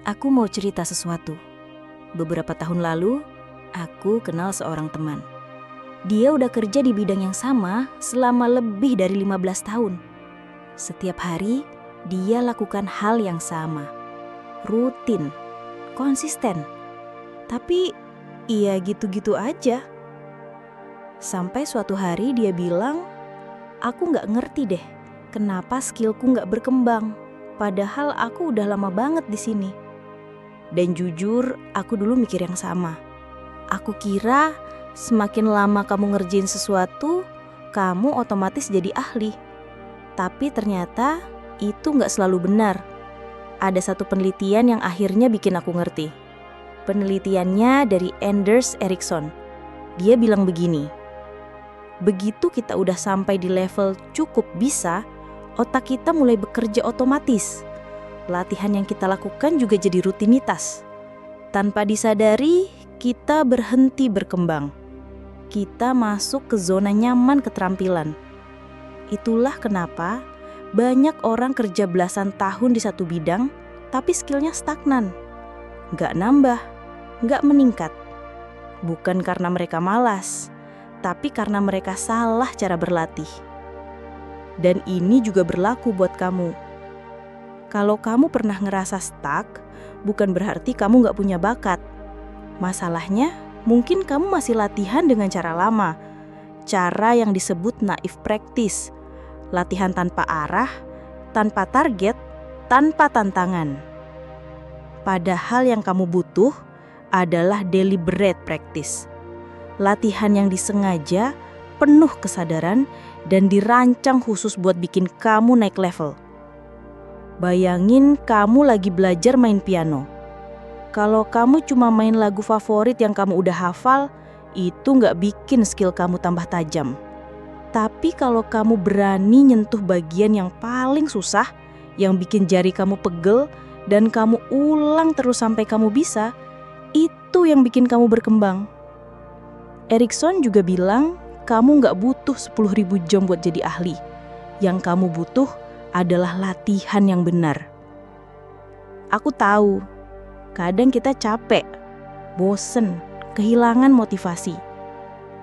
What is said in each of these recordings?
Aku mau cerita sesuatu. Beberapa tahun lalu, aku kenal seorang teman. Dia udah kerja di bidang yang sama selama lebih dari 15 tahun. Setiap hari, dia lakukan hal yang sama. Rutin, konsisten. Tapi, iya gitu-gitu aja. Sampai suatu hari dia bilang, aku gak ngerti deh kenapa skillku gak berkembang. Padahal aku udah lama banget di sini. Dan jujur, aku dulu mikir yang sama. Aku kira semakin lama kamu ngerjain sesuatu, kamu otomatis jadi ahli. Tapi ternyata itu gak selalu benar. Ada satu penelitian yang akhirnya bikin aku ngerti. Penelitiannya dari Anders Ericsson. Dia bilang begini, begitu kita udah sampai di level cukup bisa, otak kita mulai bekerja otomatis. Latihan yang kita lakukan juga jadi rutinitas. Tanpa disadari, kita berhenti berkembang. Kita masuk ke zona nyaman keterampilan. Itulah kenapa banyak orang kerja belasan tahun di satu bidang, tapi skillnya stagnan. Nggak nambah, nggak meningkat. Bukan karena mereka malas, tapi karena mereka salah cara berlatih. Dan ini juga berlaku buat kamu. Kalau kamu pernah ngerasa stuck, bukan berarti kamu gak punya bakat. Masalahnya, mungkin kamu masih latihan dengan cara lama. Cara yang disebut naif practice. Latihan tanpa arah, tanpa target, tanpa tantangan. Padahal yang kamu butuh adalah deliberate practice. Latihan yang disengaja, penuh kesadaran, dan dirancang khusus buat bikin kamu naik level. Bayangin kamu lagi belajar main piano. Kalau kamu cuma main lagu favorit yang kamu udah hafal, itu nggak bikin skill kamu tambah tajam. Tapi kalau kamu berani nyentuh bagian yang paling susah, yang bikin jari kamu pegel, dan kamu ulang terus sampai kamu bisa, itu yang bikin kamu berkembang. Ericsson juga bilang, kamu nggak butuh 10.000 jam buat jadi ahli. Yang kamu butuh adalah latihan yang benar. Aku tahu, kadang kita capek, bosen, kehilangan motivasi.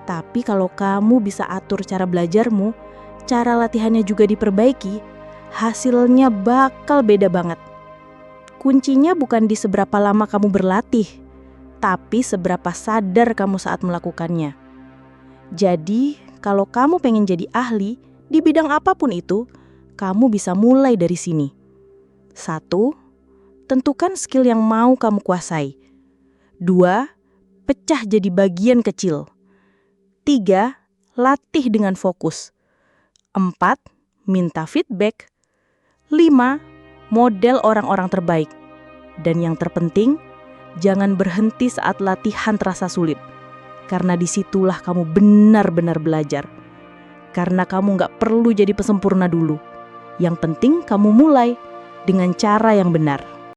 Tapi kalau kamu bisa atur cara belajarmu, cara latihannya juga diperbaiki, hasilnya bakal beda banget. Kuncinya bukan di seberapa lama kamu berlatih, tapi seberapa sadar kamu saat melakukannya. Jadi, kalau kamu pengen jadi ahli di bidang apapun itu, kamu bisa mulai dari sini. 1. Tentukan skill yang mau kamu kuasai. 2. Pecah jadi bagian kecil. 3. Latih dengan fokus. 4. Minta feedback. 5. Model orang-orang terbaik. Dan yang terpenting, jangan berhenti saat latihan terasa sulit. Karena disitulah kamu benar-benar belajar. Karena kamu gak perlu jadi pesempurna dulu. Yang penting kamu mulai dengan cara yang benar.